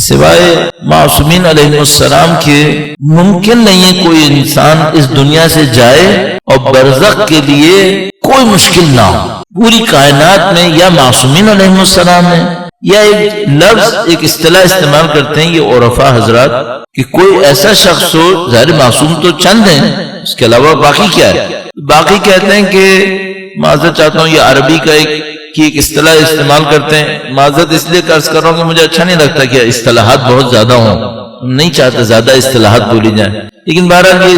سوائے معصومین علیہ السلام کے ممکن نہیں ہے کوئی انسان اس دنیا سے جائے اور برزخ کے لیے کوئی مشکل نہ ہو. پوری کائنات میں یا معصومین علیہ السلام ہے یا ایک لفظ ایک اصطلاح استعمال کرتے ہیں یہ عرفاء حضرات کہ کوئی ایسا شخص ہو، ظاہر معصوم تو چند ہیں، اس کے علاوہ باقی کیا ہے؟ باقی کہتے ہیں کہ معذرت چاہتا ہوں، یہ عربی کا ایک اصطلاح استعمال کرتے ہیں. معذرت اس لیے عرض کر رہا ہوں کہ مجھے اچھا نہیں لگتا کہ اصطلاحات بہت زیادہ ہوں، نہیں چاہتا زیادہ اصطلاحات بولی جائیں، لیکن بہرحال یہ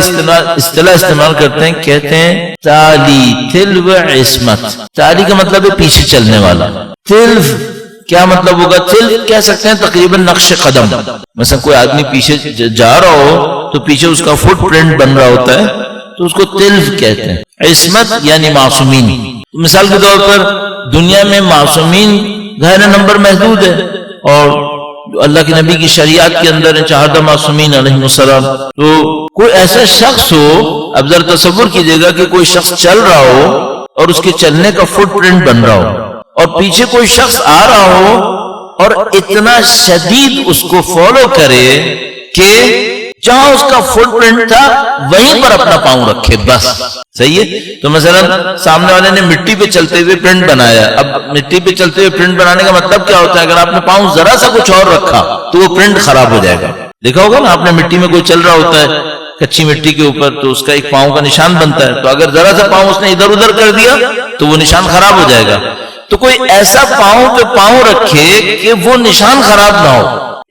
اصطلاح استعمال کرتے ہیں. کہتے ہیں تالی تلو عصمت. تالی کا مطلب ہے پیچھے چلنے والا. تلف کیا مطلب ہوگا؟ تلف کہہ سکتے ہیں تقریباً نقش قدم. مثلا کوئی آدمی پیچھے جا رہا ہو تو پیچھے اس کا فٹ پرنٹ بن رہا ہوتا ہے تو اس کو تلف کہتے ہیں. عصمت یعنی معصومین. مثال کے طور پر دنیا میں معصومین ظاہر نمبر محدود ہے، اور اللہ کے نبی کی شریعت کے اندر ہیں 14 معصومین علیہ السلام. تو کوئی ایسا شخص ہو، اب ذرا تصور کیجئے گا کہ کوئی شخص چل رہا ہو اور اس کے چلنے کا فٹ پرنٹ بن رہا ہو، اور پیچھے کوئی شخص آ رہا ہو اور اتنا شدید اس کو فالو کرے کہ جہاں اس کا فٹ پرنٹ تھا وہیں پر اپنا پاؤں رکھے بس. صحیح ہے؟ تو مثلا سامنے والے نے مٹی پہ چلتے ہوئے پرنٹ بنایا. اب مٹی پہ چلتے ہوئے پرنٹ بنانے کا مطلب کیا ہوتا ہے؟ اگر آپ نے پاؤں ذرا سا کچھ اور رکھا تو وہ پرنٹ خراب ہو جائے گا. دیکھا ہوگا نا آپ نے، مٹی میں کوئی چل رہا ہوتا ہے کچی مٹی کے اوپر تو اس کا ایک پاؤں کا نشان بنتا ہے، تو اگر ذرا سا پاؤں اس نے ادھر ادھر کر دیا تو وہ نشان خراب ہو جائے گا. تو کوئی ایسا پاؤں پہ پاؤں رکھے کہ وہ نشان خراب نہ ہو،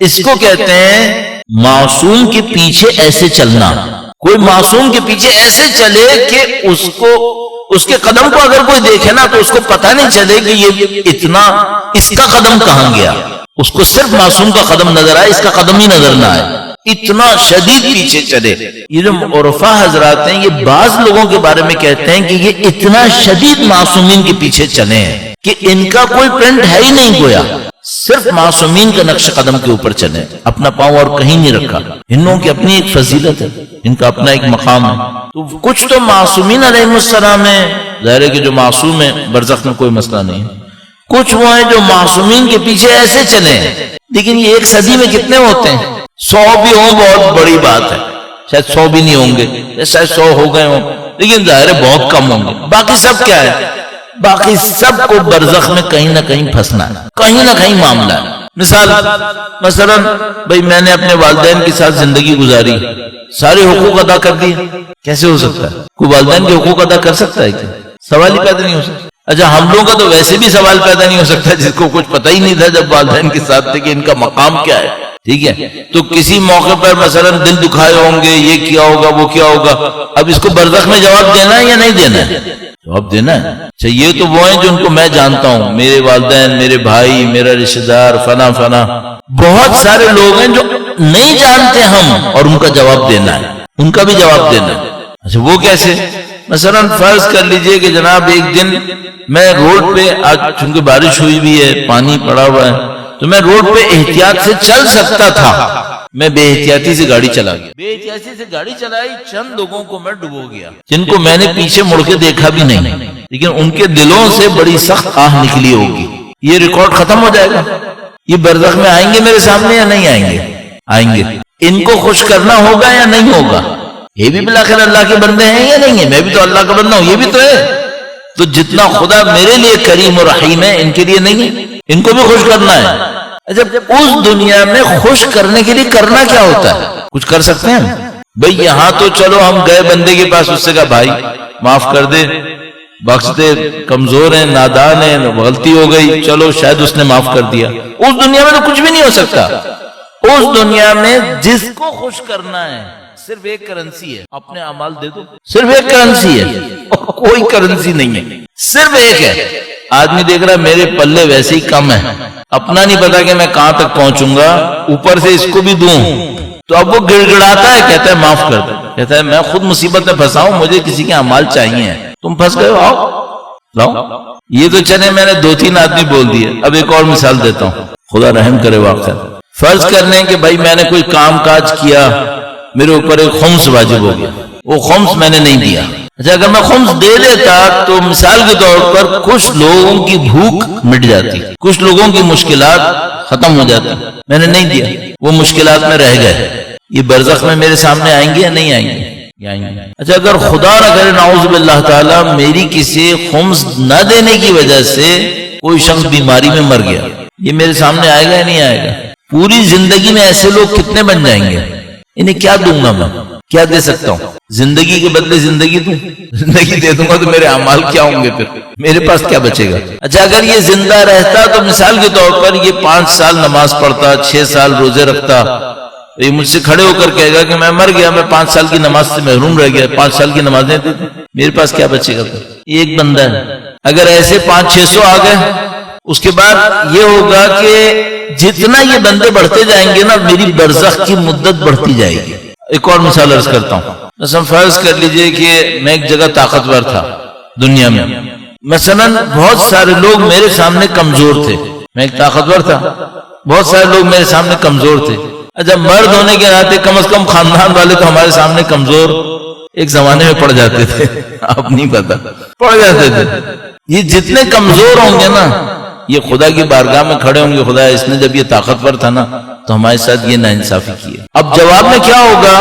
اس کو کہتے ہیں معصوم کے پیچھے ایسے چلنا. کوئی معصوم کے پیچھے ایسے چلے کہ اس کے قدم کو اگر کوئی دیکھے نا تو اس کو پتہ نہیں چلے کہ یہ اتنا اس کا قدم کہاں گیا. اس کو صرف معصوم کا قدم نظر آئے، اس کا قدم ہی نظر نہ آئے، اتنا شدید پیچھے چلے. یہ جو عرفاء حضرات ہیں یہ بعض لوگوں کے بارے میں کہتے ہیں کہ یہ اتنا شدید معصومین کے پیچھے چلے ہیں کہ ان کا کوئی پرنٹ ہے ہی نہیں، گویا صرف معصومین کا نقش قدم کے اوپر چلے، اپنا پاؤں اور کہیں نہیں رکھا. ان لوگوں کی اپنی ایک فضیلت ہے، ان کا اپنا ایک مقام ہے. تو کچھ تو معصومین علیہ السلام ہیں، ظاہر ہے کہ جو معصوم ہیں برزخ میں کوئی مسئلہ نہیں ہے. کچھ وہ ہیں جو معصومین کے پیچھے ایسے چلے ہیں، لیکن یہ ایک صدی میں کتنے ہوتے ہیں؟ 100 بھی ہوں بہت بڑی بات ہے، شاید 100 بھی نہیں ہوں گے، شاید 100 ہو گئے ہوں، لیکن ظاہر ہے بہت کم ہوں گے. باقی سب کیا ہے؟ باقی سب کو برزخ میں کہیں نہ کہیں پھنسنا ہے، کہیں نہ کہیں معاملہ ہے. مثلا بھائی میں نے اپنے والدین کے ساتھ زندگی گزاری، سارے حقوق ادا کر دیے، کیسے ہو سکتا ہے؟ کوئی والدین کے حقوق ادا کر سکتا ہے کیا؟ سوال ہی پیدا نہیں ہو سکتا. اچھا ہم لوگوں کا تو ویسے بھی سوال پیدا نہیں ہو سکتا جس کو کچھ پتہ ہی نہیں تھا جب والدین کے ساتھ تھے کہ ان کا مقام کیا ہے. ٹھیک ہے، تو کسی موقع پر مثلا دل دکھائے ہوں گے، یہ کیا ہوگا وہ کیا ہوگا. اب اس کو برزخ میں جواب دینا ہے یا نہیں دینا ہے؟ جواب دینا ہے. اچھا یہ تو وہ ہیں جو ان کو میں جانتا ہوں، میرے والدین، میرے بھائی، میرا رشتہ دار فلاں فلاں. بہت سارے لوگ ہیں جو نہیں جانتے ہم، اور ان کا جواب دینا ہے، ان کا بھی جواب دینا ہے. اچھا وہ کیسے؟ مثلا فرض کر لیجئے کہ جناب ایک دن میں روڈ پہ، آج چونکہ بارش ہوئی بھی ہے، پانی پڑا ہوا ہے، تو میں روڈ پہ احتیاط سے چل سکتا تھا، میں بے احتیاطی سے گاڑی چلا گیا. بے احتیاطی سے گاڑی چلائی، چند لوگوں کو میں ڈبو گیا جن کو میں نے پیچھے مڑ کے دیکھا بھی نہیں، لیکن ان کے دلوں سے بڑی سخت آہ نکلی ہوگی. یہ ریکارڈ ختم ہو جائے گا. یہ برزخ میں آئیں گے میرے سامنے یا نہیں آئیں گے؟ آئیں گے. ان کو خوش کرنا ہوگا یا نہیں ہوگا؟ یہ بھی بالآخر اللہ کے بندے ہیں یا نہیں ہیں؟ میں بھی تو اللہ کا بندہ ہوں، یہ بھی تو ہے. تو جتنا خدا میرے لیے کریم و رحیم ہے ان کے لیے نہیں ہے، ان کو بھی خوش کرنا ہے. جب اس دنیا میں خوش کرنے کے لیے کرنا کیا ہوتا ہے؟ کچھ کر سکتے ہیں بھئی؟ یہاں تو چلو ہم گئے بندے کے پاس، اس سے کہا بھائی معاف کر دے، بخش دے، کمزور ہیں، نادان ہیں، غلطی ہو گئی، چلو شاید اس نے معاف کر دیا. اس دنیا میں تو کچھ بھی نہیں ہو سکتا. اس دنیا میں جس کو خوش کرنا ہے صرف ایک کرنسی ہے، اپنے اعمال دے دو. صرف ایک کرنسی ہے، کوئی کرنسی نہیں ہے، صرف ایک ہے. آدمی دیکھ رہا ہے میرے پلے ویسے ہی کم ہے، اپنا نہیں پتا کہ میں کہاں تک پہنچوں گا، اوپر سے اس کو بھی دوں، تو اب وہ گڑ گڑاتا ہے، کہتا ہے معاف کر دے. کہتا ہے میں خود مصیبت میں پھنسا ہوں، مجھے کسی کے اعمال چاہیے، تم پھنس گئے ہو، آؤ لاؤ. یہ تو چلے میں نے 2-3 آدمی بول دیے. اب ایک اور مثال دیتا ہوں، خدا رحم کرے. واقعہ فرض کر لیں کہ بھائی میں نے کوئی کام کاج کیا، میرے اوپر ایک خمس واجب ہو گیا، وہ خمس میں نے نہیں دیا. اچھا اگر میں خمس دے دیتا تو مثال کے طور پر کچھ لوگوں کی بھوک مٹ جاتی، کچھ لوگوں کی مشکلات ختم ہو جاتی، میں نے نہیں دیا، وہ مشکلات میں رہ گئے، یہ برزخ میں میرے سامنے آئیں گے یا نہیں آئیں گے؟ اچھا اگر خدا نہ کرے نعوذ باللہ تعالی میری کسی خمس نہ دینے کی وجہ سے کوئی شخص بیماری میں مر گیا، یہ میرے سامنے آئے گا یا نہیں آئے گا؟ پوری زندگی میں ایسے لوگ کتنے بن جائیں گے؟ انہیں کیا دوں گا میں؟ کیا دے سکتا ہوں؟ زندگی کے بدلے زندگی دوں؟ زندگی دے دوں گا تو میرے اعمال کیا ہوں گے؟ پھر میرے پاس کیا بچے گا؟ اچھا اگر یہ زندہ رہتا تو مثال کے طور پر یہ 5 سال نماز پڑھتا، 6 سال روزے رکھتا، تو یہ مجھ سے کھڑے ہو کر کہے گا کہ میں مر گیا، میں 5 سال کی نماز سے محروم رہ گیا، 5 سال کی نمازیں تھی، میرے پاس کیا بچے گا؟ یہ ایک بندہ ہے۔ اگر ایسے 500-600 آ گئے، اس کے بعد یہ ہوگا کہ جتنا یہ بندے بڑھتے جائیں گے نا میری برزخ کی مدت بڑھتی جائے گی۔ ایک اور مثال عرض کرتا ہوں، مثلا فرض کر لیجئے کہ میں ایک جگہ طاقتور تھا دنیا میں، مثلا بہت سارے لوگ میرے سامنے کمزور تھے، میں ایک طاقتور تھا، بہت سارے لوگ میرے سامنے کمزور تھے۔ اچھا مرد ہونے کے ناطے کم از کم خاندان والے تو ہمارے سامنے کمزور ایک زمانے میں پڑ جاتے تھے، آپ نہیں پتا، پڑ جاتے تھے۔ یہ جتنے کمزور ہوں گے نا یہ خدا کی بارگاہ میں کھڑے ہوں گے، خدا اس نے جب یہ طاقتور تھا نا تو ہمارے ساتھ یہ ناانصافی کی ہے۔ اب جواب میں کیا ہوگا؟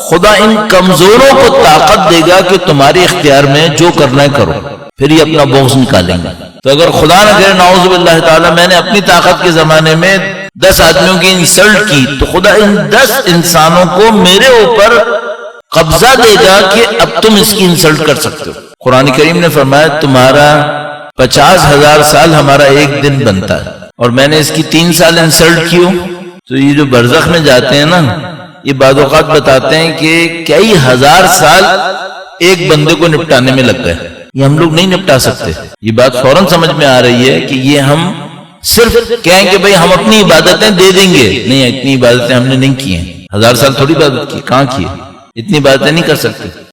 خدا ان کمزوروں کو طاقت دے گا کہ تمہارے اختیار میں جو کرنا ہے کرو، پھر یہ اپنا بغض نکالیں گے۔ تو اگر خدا نہ کرے نعوذ باللہ تعالی میں نے اپنی طاقت کے زمانے میں 10 آدمیوں کی انسلٹ کی تو خدا ان 10 انسانوں کو میرے اوپر قبضہ دے گا کہ اب تم اس کی انسلٹ کر سکتے ہو۔ قرآن کریم نے فرمایا تمہارا 50,000 سال ہمارا ایک دن بنتا ہے، اور میں نے اس کی 3 سال انسلٹ کیوں، تو یہ جو برزخ میں جاتے ہیں نا یہ بعض اوقات بتاتے ہیں کہ کئی ہزار سال ایک بندے کو نپٹانے میں لگ گئے، یہ ہم لوگ نہیں نپٹا سکتے۔ یہ بات فوراً سمجھ میں آ رہی ہے کہ یہ ہم صرف کہیں کہ بھئی ہم اپنی عبادتیں دے دیں گے، نہیں اتنی عبادتیں ہم نے نہیں کی ہیں، 1000 سال تھوڑی عبادت کی، کہاں کی؟ اتنی عبادتیں نہیں کر سکتے۔